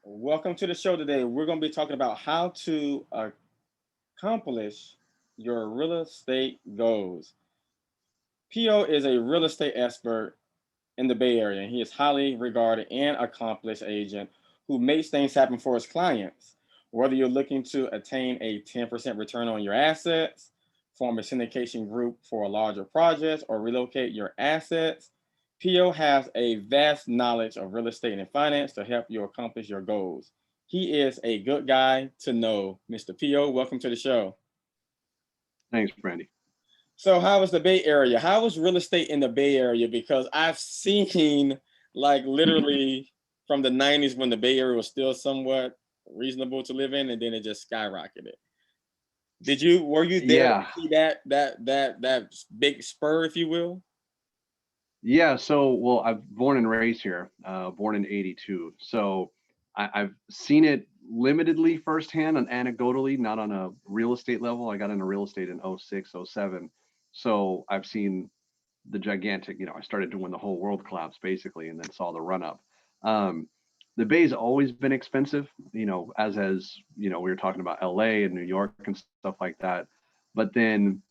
Welcome to the show today. We're going to be talking about how to accomplish your real estate goals. Pio is a real estate expert in the Bay Area, and he is highly regarded and accomplished agent who makes things happen for his clients. Whether you're looking to attain a 10% return on your assets, form a syndication group for a larger project, or relocate your assets, Pio has a vast knowledge of real estate and finance to help you accomplish your goals. He is a good guy to know. Mr. Pio, welcome to the show. Thanks, Brandy. So, how is the Bay Area? How is real estate in the Bay Area? Because I've seen, like, literally from the 90s when the Bay Area was still somewhat reasonable to live in, and then it just skyrocketed. Were you there to Yeah, see that big spur, if you will? yeah. So, well, I'm born and raised here, born in '82. So, I've seen it limitedly firsthand and anecdotally, not on a real estate level. I got into real estate in '06, '07. So, I've seen the gigantic, I started to when the whole world collapsed basically, and then saw the run up. Um, the Bay's always been expensive, as we were talking about LA and New York and stuff like that. But then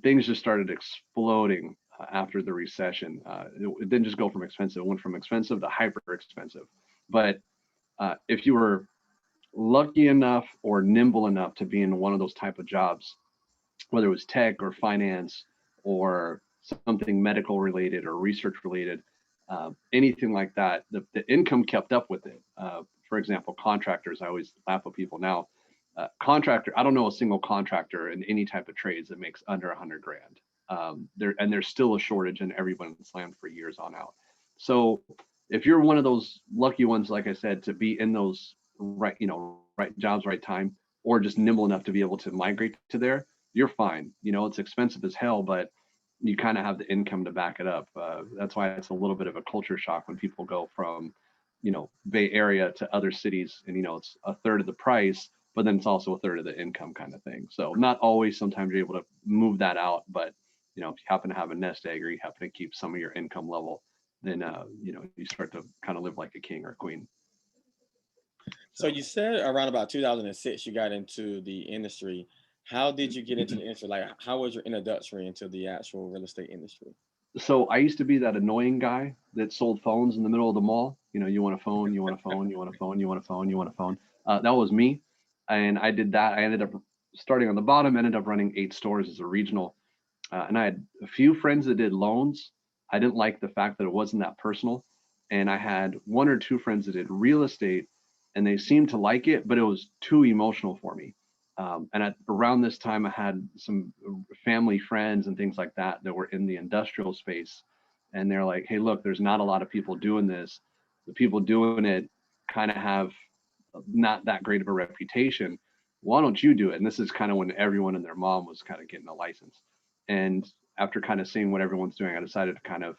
things just started exploding after the recession. It didn't just go from expensive; it went from expensive to hyper expensive. But if you were lucky enough or nimble enough to be in one of those type of jobs, whether it was tech or finance or something medical related or research related, anything like that, the income kept up with it. For example, contractors, I always laugh at people now. Contractor, I don't know a single contractor in any type of trades that makes under 100 grand. There's still a shortage in everyone's land for years on out. So if you're one of those lucky ones, like I said, to be in those right jobs, right time, or just nimble enough to be able to migrate to there, you're fine. It's expensive as hell, but you kind of have the income to back it up. That's why it's a little bit of a culture shock when people go from, Bay Area to other cities, and it's a third of the price, but then it's also a third of the income kind of thing. So not always. Sometimes you're able to move that out, but if you happen to have a nest egg or you happen to keep some of your income level, then you start to kind of live like a king or a queen. So So you said around about 2006 you got into the industry. How did you get into the industry? Like, how was your introduction into the actual real estate industry? so I used to be that annoying guy that sold phones in the middle of the mall. You want a phone, you want a phone, you want a phone, you want a phone, you want a phone. That was me, and I did that. I ended up starting on the bottom, ended up running 8 stores as a regional, and I had a few friends that did loans. I didn't like the fact that it wasn't that personal, and I had one or two friends that did real estate, and they seemed to like it, but it was too emotional for me. Around this time, I had some family friends and things like that were in the industrial space, and they're like, "Hey, look, there's not a lot of people doing this. The people doing it kind of have not that great of a reputation. Why don't you do it?" And this is kind of when everyone and their mom was kind of getting a license. And after kind of seeing what everyone's doing, I decided to kind of,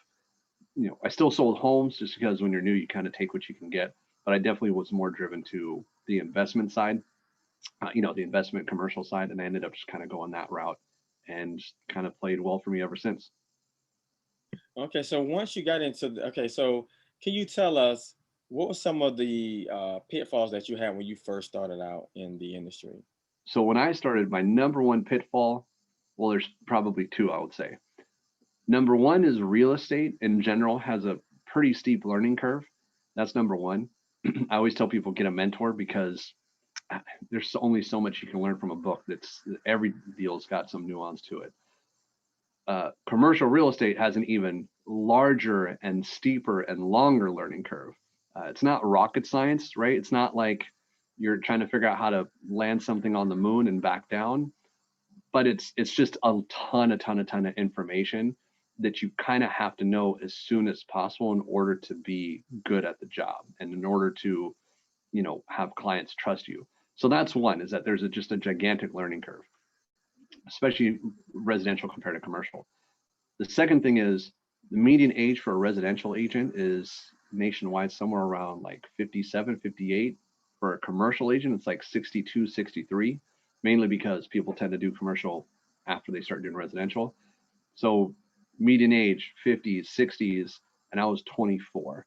I still sold homes just because when you're new, you kind of take what you can get. But I definitely was more driven to the investment side, the investment commercial side, and I ended up just kind of going that route and kind of played well for me ever since. Okay, so once you got into okay, so can you tell us what were some of the pitfalls that you had when you first started out in the industry? So when I started, my number one pitfall, well, there's probably two, I would say. Number one is real estate in general has a pretty steep learning curve. That's number one. I always tell people get a mentor because there's only so much you can learn from a book. That's every deal's got some nuance to it. Commercial real estate has an even larger and steeper and longer learning curve. It's not rocket science, right? It's not like you're trying to figure out how to land something on the moon and back down, but it's just a ton of information that you kind of have to know as soon as possible in order to be good at the job and in order to have clients trust you. So that's one, is that there's just a gigantic learning curve, especially residential compared to commercial. The second thing is the median age for a residential agent is nationwide somewhere around like 57, 58. For a commercial agent, it's like 62, 63, mainly because people tend to do commercial after they start doing residential. So median age 50s, 60s, and I was 24.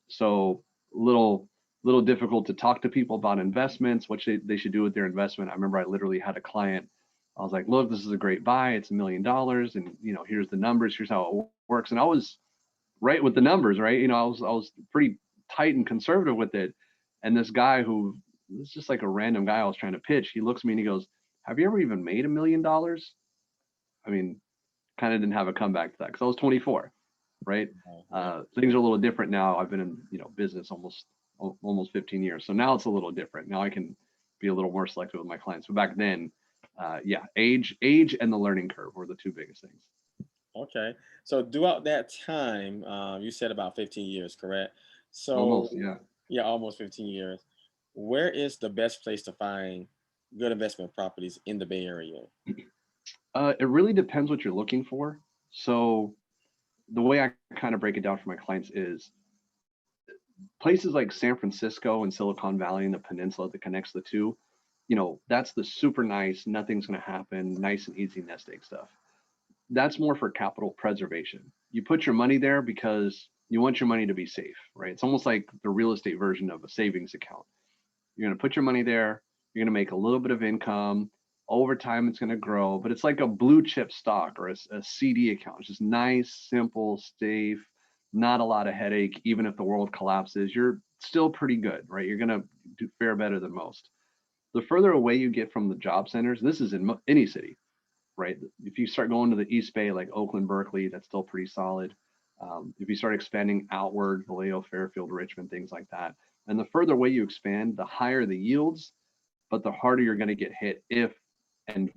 So little little difficult to talk to people about investments, what they should do with their investment. I remember I literally had a client. I was like, look, this is a great buy. It's $1 million, and here's the numbers. Here's how it works. And I was right with the numbers, right? I was pretty tight and conservative with it. And this guy who was just like a random guy I was trying to pitch, he looks at me and he goes, "Have you ever even made $1 million?" I mean, kind of didn't have a comeback to that because I was 24, right? Things are a little different now. I've been in business almost 15 years, so now it's a little different. Now I can be a little more selective with my clients. But back then, yeah, age and the learning curve were the two biggest things. Okay. So throughout that time, you said about 15 years, correct? So Almost, yeah. yeah, almost 15 years. Where is the best place to find good investment properties in the Bay Area? It really depends what you're looking for. So the way I kind of break it down for my clients is places like San Francisco and Silicon Valley and the peninsula that connects the two, that's the super nice, nothing's going to happen, nice and easy nest egg stuff. That's more for capital preservation. You put your money there because you want your money to be safe, right? It's almost like the real estate version of a savings account. You're going to put your money there, you're going to make a little bit of income. Over time, it's going to grow, but it's like a blue chip stock or a CD account. It's just nice, simple, safe, not a lot of headache. Even if the world collapses, you're still pretty good, right? You're going to fare better than most. The further away you get from the job centers, this is in any city, right? If you start going to the East Bay, like Oakland, Berkeley, that's still pretty solid. If you start expanding outward, Vallejo, Fairfield, Richmond, things like that. And the further away you expand, the higher the yields, but the harder you're going to get hit if, and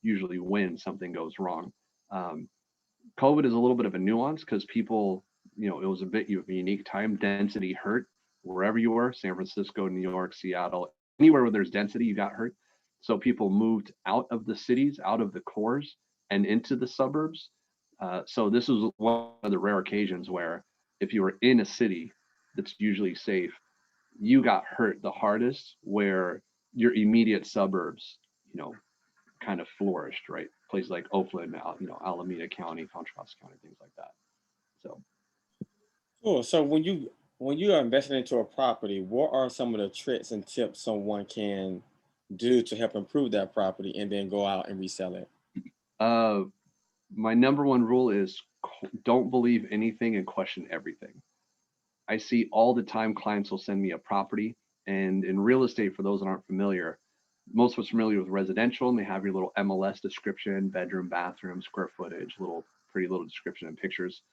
usually when something goes wrong. Um, COVID is a little bit of a nuance because people, it was a bit of a unique time. Density hurt wherever you were, San Francisco, New York, Seattle, anywhere where there's density, you got hurt. So people moved out of the cities, out of the cores, and into the suburbs. So this was one of the rare occasions where if you were in a city that's usually safe, you got hurt the hardest, where your immediate suburbs, kind of flourished, right? Places like Oakland, Alameda County, Contra Costa County, things like that. So, Cool. So when you are investing into a property, what are some of the tricks and tips someone can do to help improve that property and then go out and resell it? uh, my number one rule is don't believe anything and question everything. I see all the time clients will send me a property, and in real estate, for those that aren't familiar, most of us familiar with residential, and they have your little MLS description, bedroom, bathroom, square footage, pretty little description and pictures.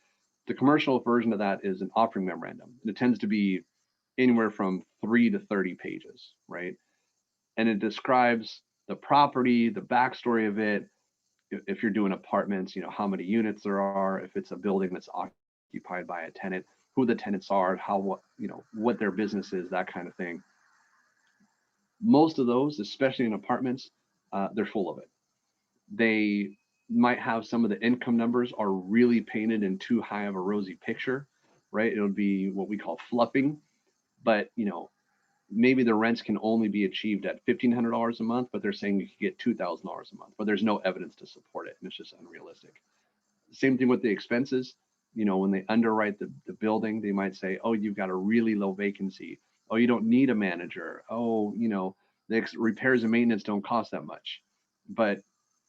The commercial version of that is an offering memorandum, and it tends to be anywhere from 3 to 30 pages, right? And it describes the property, the backstory of it. If you're doing apartments, how many units there are, if it's a building that's occupied by a tenant, who the tenants are, what their business is, that kind of thing. Most of those, especially in apartments, they're full of it. They might have some of the income numbers are really painted in too high of a rosy picture, right? It would be what we call fluffing, but maybe the rents can only be achieved at $1,500 a month, but they're saying you could get $2,000 a month, but there's no evidence to support it, and it's just unrealistic. Same thing with the expenses. When they underwrite the building, they might say, oh, you've got a really low vacancy. Oh, you don't need a manager. Oh, the repairs and maintenance don't cost that much. But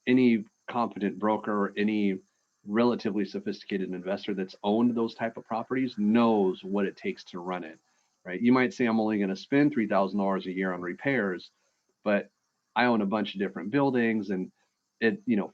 any competent broker or any relatively sophisticated investor that's owned those type of properties knows what it takes to run it, right? You might say, I'm only going to spend $3,000 a year on repairs, but I own a bunch of different buildings, and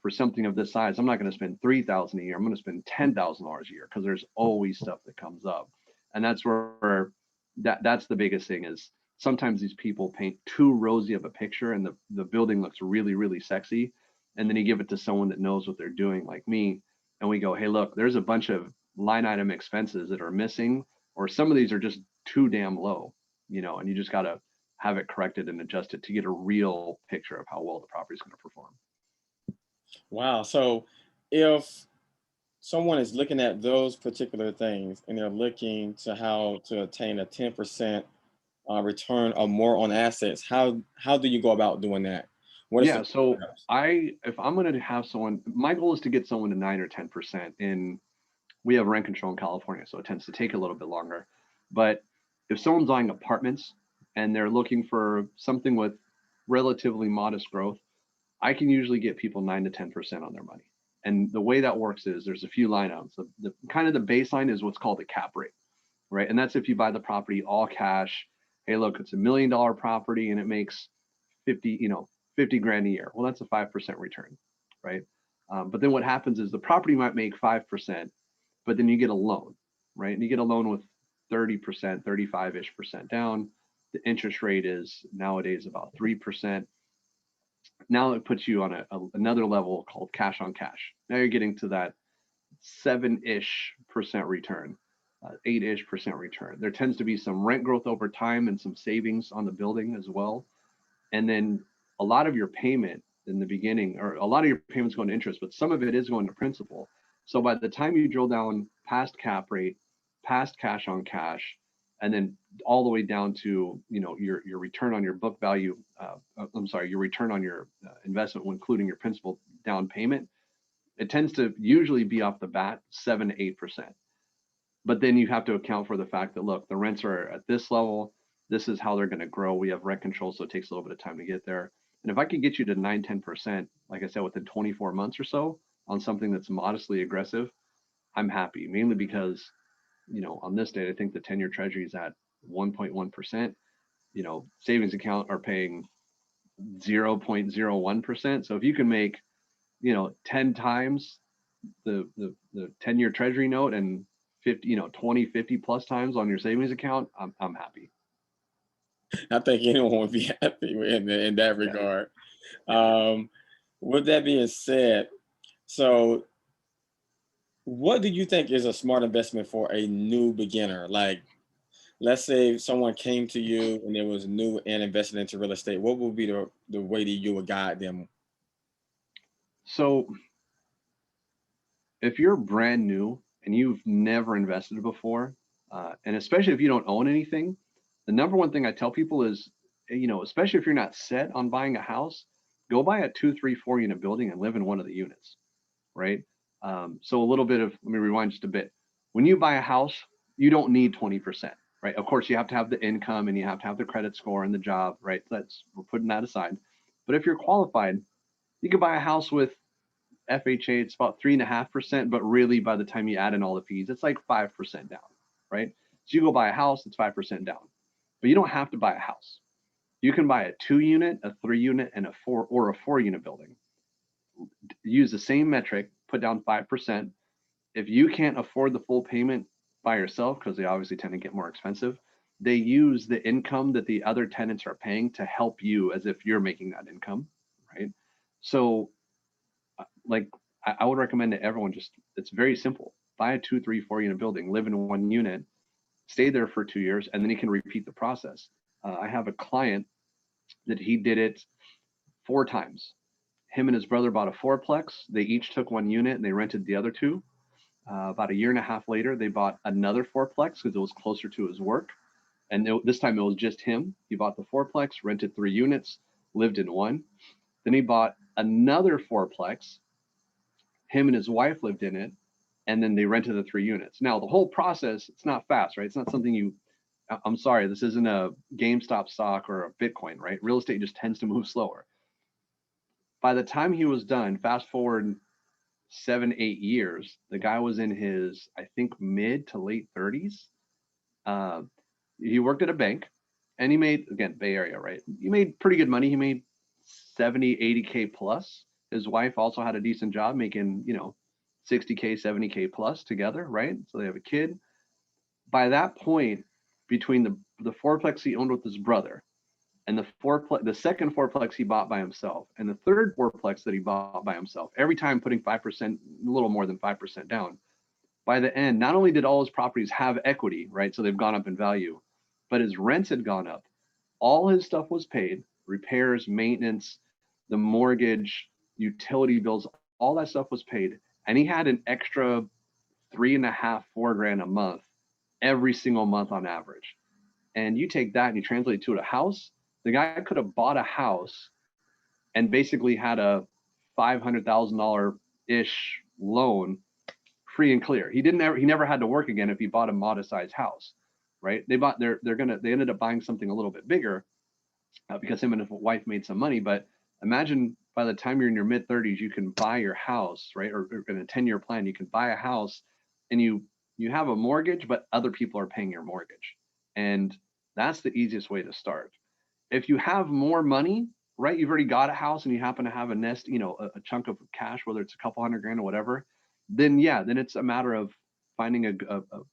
for something of this size, I'm not going to spend $3,000 a year. I'm going to spend $10,000 a year because there's always stuff that comes up. And that's where that's the biggest thing is sometimes these people paint too rosy of a picture, and the building looks really, really sexy. And then you give it to someone that knows what they're doing, like me, and we go, hey, look, there's a bunch of line item expenses that are missing, or some of these are just too damn low, and you just got to have it corrected and adjusted to get a real picture of how well the property is going to perform. Wow. So if someone is looking at those particular things and they're looking to how to attain a 10% return or more on assets, how do you go about doing that? What is the Yeah, so if I'm going to have someone, my goal is to get someone to 9 or 10%. In we have rent control in California, so it tends to take a little bit longer. But if someone's buying apartments and they're looking for something with relatively modest growth, I can usually get people 9 to 10% on their money. And the way that works is there's a few line items. The kind of the baseline is what's called a cap rate, right? And that's if you buy the property all cash. Hey, look, it's $1 million property and it makes 50 grand a year. Well, that's a 5% return, right? But then what happens is the property might make 5%, but then you get a loan, right? And you get a loan with 30%, 35-ish% down. The interest rate is nowadays about 3%. Now it puts you on another level called cash on cash. Now you're getting to that 7-ish% return, 8-ish% return. There tends to be some rent growth over time and some savings on the building as well. And then a lot of your payment in the beginning, or a lot of your payments going to interest, but some of it is going to principal. So by the time you drill down past cap rate, past cash on cash, and then all the way down to your return on your book value, your return on your investment, including your principal down payment, it tends to usually be off the bat 7 to 8%. But then you have to account for the fact that, look, the rents are at this level. This is how they're going to grow. We have rent control, so it takes a little bit of time to get there. And if I could get you to 9, 10%, like I said, within 24 months or so on something that's modestly aggressive, I'm happy, mainly because, on this date, I think the 10-year treasury is at 1.1%. Savings account are paying 0.01%. So if you can make, 10 times the 10-year treasury note and 50 plus times on your savings account, I'm happy. I think anyone would be happy in that regard. Yeah. With that being said, so what do you think is a smart investment for a new beginner? Like, let's say someone came to you and it was new and invested into real estate. What would be the way that you would guide them? So if you're brand new and you've never invested before, and especially if you don't own anything, the number one thing I tell people is, especially if you're not set on buying a house, go buy a 2, 3, 4 unit building and live in one of the units, right? So let me rewind just a bit. When you buy a house, you don't need 20%, right? Of course, you have to have the income and you have to have the credit score and the job, right? We're putting that aside. But if you're qualified, you can buy a house with FHA, it's about 3.5%, but really by the time you add in all the fees, it's like 5% down, right? So you go buy a house, it's 5% down. But you don't have to buy a house. You can buy a 2-unit, a 3-unit, and a 4-unit building. Use the same metric, put down 5%. If you can't afford the full payment by yourself, because they obviously tend to get more expensive, they use the income that the other tenants are paying to help you as if you're making that income, right? So like I would recommend to everyone, it's very simple. Buy a 2, 3, 4-unit building, live in one unit, stay there for 2 years, and then you can repeat the process. I have a client that he did it 4 times. Him and his brother bought a 4-plex. They each took 1 unit and they rented the other 2. About a year and a half later, they bought another 4-plex because it was closer to his work. And this time it was just him. He bought the 4-plex, rented 3 units, lived in 1. Then he bought another 4-plex. Him and his wife lived in it, and then they rented the 3 units. Now, the whole process, it's not fast, right? It's not something I'm sorry, this isn't a GameStop stock or a Bitcoin, right? Real estate just tends to move slower. By the time he was done, fast forward 7, 8 years, the guy was in his, I think, mid to late 30s. He worked at a bank and he made, again, Bay Area, right? He made pretty good money. He made 70, 80K plus. His wife also had a decent job making, 60K, 70K plus together, right? So they have a kid. By that point, between the 4-plex he owned with his brother and the second 4-plex he bought by himself and the third 4-plex that he bought by himself, every time putting 5%, a little more than 5% down, by the end, not only did all his properties have equity, right? So they've gone up in value, but his rents had gone up. All his stuff was paid, repairs, maintenance, the mortgage, utility bills, all that stuff was paid. And he had an extra 3.5, 4 grand a month every single month on average. And you take that and you translate it to a house, the guy could have bought a house and basically had a $500,000 ish loan free and clear. He never had to work again if he bought a modest sized house. right? They ended up buying something a little bit bigger because him and his wife made some money. But imagine by the time you're in your mid 30s, you can buy your house, right? Or in a 10-year plan, you can buy a house, and you have a mortgage, but other people are paying your mortgage, and that's the easiest way to start. If you have more money, right? You've already got a house and you happen to have a nest, a chunk of cash, whether it's a couple hundred grand or whatever, then yeah, then it's a matter of finding a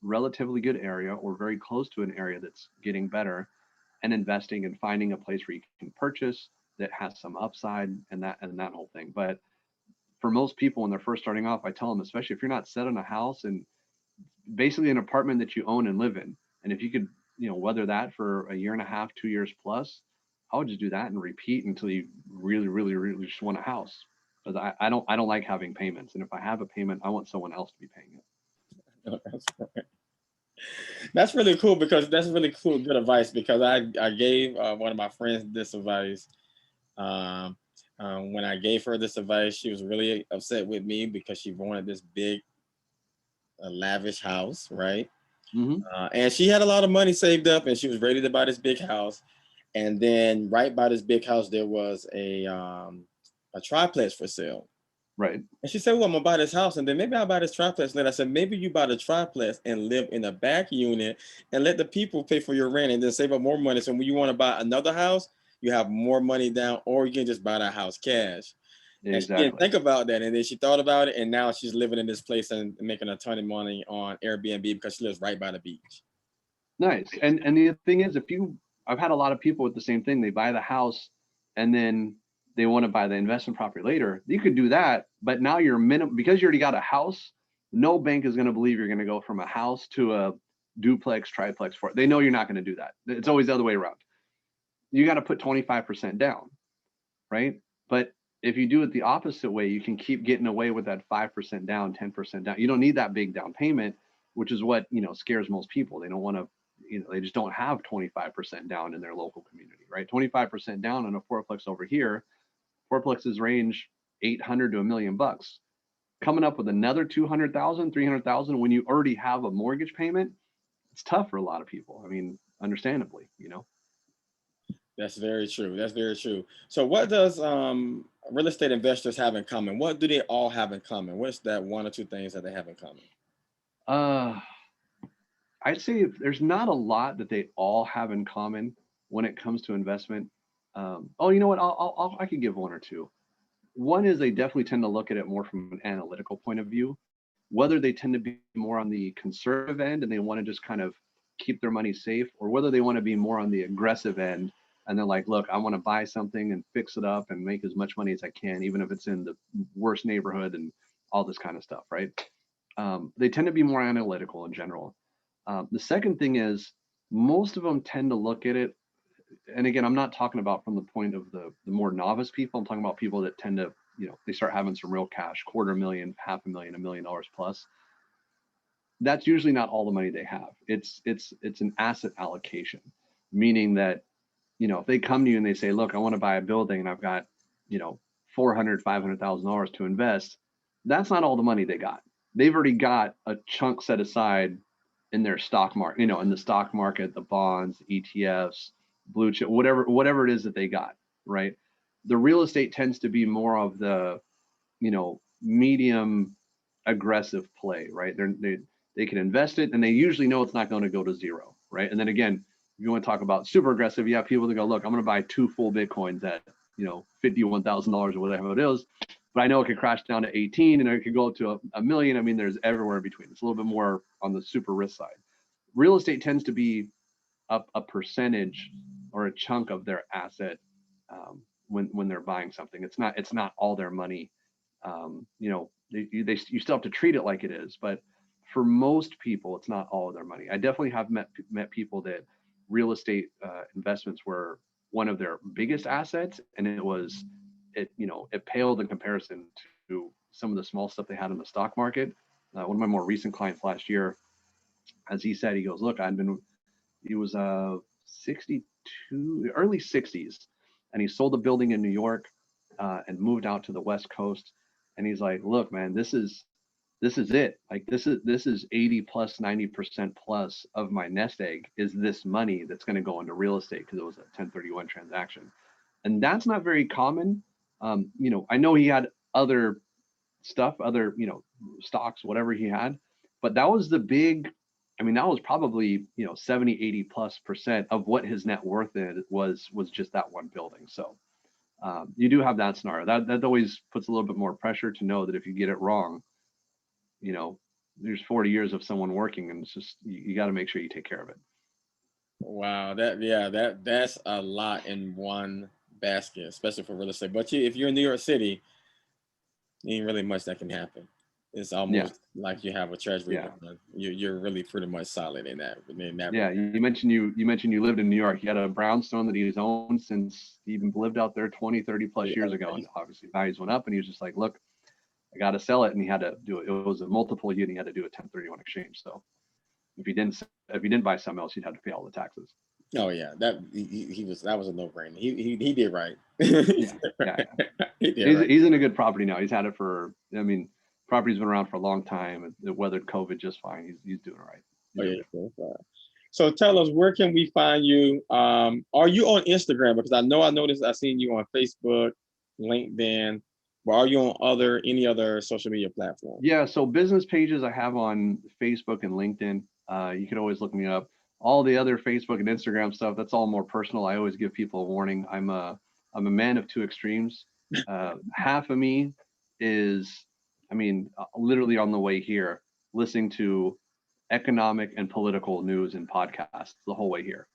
relatively good area or very close to an area that's getting better, and investing and finding a place where you can purchase that has some upside, and that whole thing. But for most people when they're first starting off, I tell them, especially if you're not set on a house and basically an apartment that you own and live in, and if you could, weather that for a year and a half, 2 years plus, I would just do that and repeat until you really, really, really just want a house. Because I don't like having payments, and if I have a payment, I want someone else to be paying it. No, that's really cool, because that's really cool, good advice. Because I gave one of my friends this advice. Um, when I gave her this advice, she was really upset with me because she wanted this big, lavish house, right? Mm-hmm. And she had a lot of money saved up, and she was ready to buy this big house. And then right by this big house, there was a triplex for sale. Right. And she said, "Well, I'm gonna buy this house, and then maybe I'll buy this triplex." And then I said, "Maybe you buy the triplex and live in the back unit, and let the people pay for your rent, and then save up more money. So when you want to buy another house, you have more money down, or you can just buy that house cash." And she didn't Exactly. think about that, and then she thought about it, and now she's living in this place and making a ton of money on Airbnb because she lives right by the beach. Nice. And the thing is, I've had a lot of people with the same thing. They buy the house and then they want to buy the investment property later. You could do that, but now you're minimum, because you already got a house. No bank is going to believe you're going to go from a house to a duplex, triplex for it. They know you're not going to do that. It's always the other way around. You got to put 25% down, right? But if you do it the opposite way, you can keep getting away with that 5% down, 10% down. You don't need that big down payment, which is what, scares most people. They don't want to, they just don't have 25% down in their local community, right? 25% down on a fourplex over here, fourplexes range 800 to $1 million. Coming up with another 200,000, 300,000 when you already have a mortgage payment, it's tough for a lot of people. I mean, understandably. That's very true. That's very true. So, what does real estate investors have in common? What do they all have in common? What's that one or two things that they have in common? Uh, I'd say there's not a lot that they all have in common when it comes to investment. Oh, you know what? I could give one or two. One is they definitely tend to look at it more from an analytical point of view, whether they tend to be more on the conservative end and they want to just kind of keep their money safe, or whether they want to be more on the aggressive end and they're like, look, I want to buy something and fix it up and make as much money as I can, even if it's in the worst neighborhood and all this kind of stuff, right? They tend to be more analytical in general. The second thing is most of them tend to look at it, and again, I'm not talking about from the point of the more novice people. I'm talking about people that tend to, they start having some real cash, quarter million, half a million, $1 million plus. That's usually not all the money they have. It's an asset allocation, meaning that, if they come to you and they say, look, I want to buy a building and I've got, 400, $500,000 to invest, that's not all the money they got. They've already got a chunk set aside in their stock market, in the stock market, the bonds, ETFs, blue chip, whatever it is that they got, right? The real estate tends to be more of the, medium aggressive play, right? They can invest it and they usually know it's not going to go to zero, right? And then again, if you want to talk about super aggressive, you have people that go, look, I'm going to buy 2 full Bitcoins at, $51,000 or whatever it is, but I know it could crash down to 18 and it could go up to a million. I mean, there's everywhere in between. It's a little bit more on the super risk side. Real estate tends to be a percentage or a chunk of their asset, when they're buying something. It's not all their money. You still have to treat it like it is, but for most people, it's not all of their money. I definitely have met people that real estate investments were one of their biggest assets, and it paled in comparison to some of the small stuff they had in the stock market. One of my more recent clients last year, as he said, he goes, look, he was 62, early 60s, and he sold a building in New York, and moved out to the West Coast. And he's like, look, man, this is this is it. Like this is 80 plus 90% plus of my nest egg is this money that's going to go into real estate because it was a 1031 transaction. And that's not very common. You know, I know he had other stuff, other, you know, stocks, whatever he had, but that was the big, I mean, that was probably, you know, 70, 80 plus percent of what his net worth was just that one building. So you do have that scenario. That always puts a little bit more pressure to know that if you get it wrong, you know, there's 40 years of someone working, and it's just you got to make sure you take care of it. Wow, that's a lot in one basket, especially for real estate. But if you're in New York City, ain't really much that can happen. It's Yeah, almost like you have a treasury yeah, bond. You're really pretty much solid in that yeah. regard. You mentioned you lived in New York. He had a brownstone that he's owned since he even lived out there 20, 30 plus years ago, and obviously values went up, and he was just like, look, I got to sell it, and he had to do it. It was a multiple unit. He had to do a 1031 exchange. So if he didn't buy something else, he'd have to pay all the taxes. Oh yeah, he was that was a no brainer. He did right. Yeah, yeah, yeah. He did right. He's in a good property now. He's had it for, I mean, property's been around for a long time. It weathered COVID just fine. He's doing all right. He's Oh doing yeah, good. cool. So tell us, where can we find you? Are you on Instagram? Because I noticed I've seen you on Facebook, LinkedIn, but are you on any other social media platform? Yeah, so business pages I have on Facebook and LinkedIn. You can always look me up. All the other Facebook and Instagram stuff, that's all more personal. I always give people a warning. I'm a man of two extremes. Half of me is, I mean, literally on the way here, listening to economic and political news and podcasts the whole way here.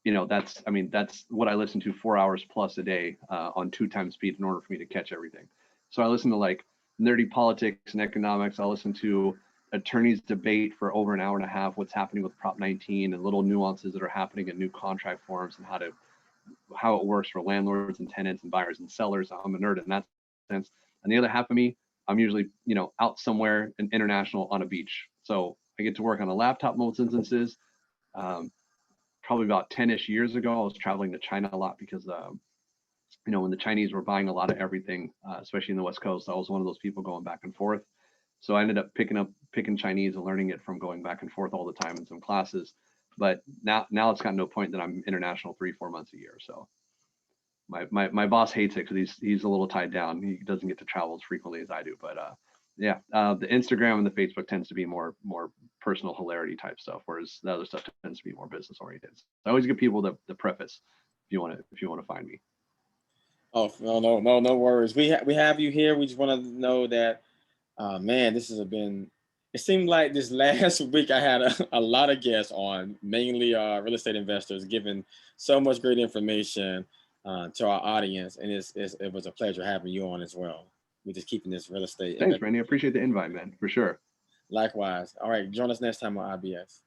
You know, I mean, that's what I listen to 4 hours plus a day on 2 times speed in order for me to catch everything. So I listen to like nerdy politics and economics. I listen to attorneys debate for over an hour and a half what's happening with Prop 19 and little nuances that are happening in new contract forms and how it works for landlords and tenants and buyers and sellers. I'm a nerd in that sense. And the other half of me, I'm usually, you know, out somewhere in international on a beach. So I get to work on a laptop most instances. Um, Probably about 10-ish years ago, I was traveling to China a lot because, you know, when the Chinese were buying a lot of everything, especially in the West Coast, I was one of those people going back and forth. So I ended up picking Chinese and learning it from going back and forth all the time in some classes. But now it's gotten to a point that I'm international 3-4 months a year. So my boss hates it because he's a little tied down. He doesn't get to travel as frequently as I do. But yeah, the Instagram and the Facebook tends to be more personal hilarity type stuff, whereas the other stuff tends to be more business oriented. So I always give people the preface if you want to find me. Oh no worries. We have you here. We just want to know that, man, this has been. It seemed like this last week I had a lot of guests on, mainly real estate investors, giving so much great information to our audience, and it was a pleasure having you on as well. We're just keeping this real estate. Thanks, Randy. I appreciate the invite, man, for sure. Likewise. All right, join us next time on IBS.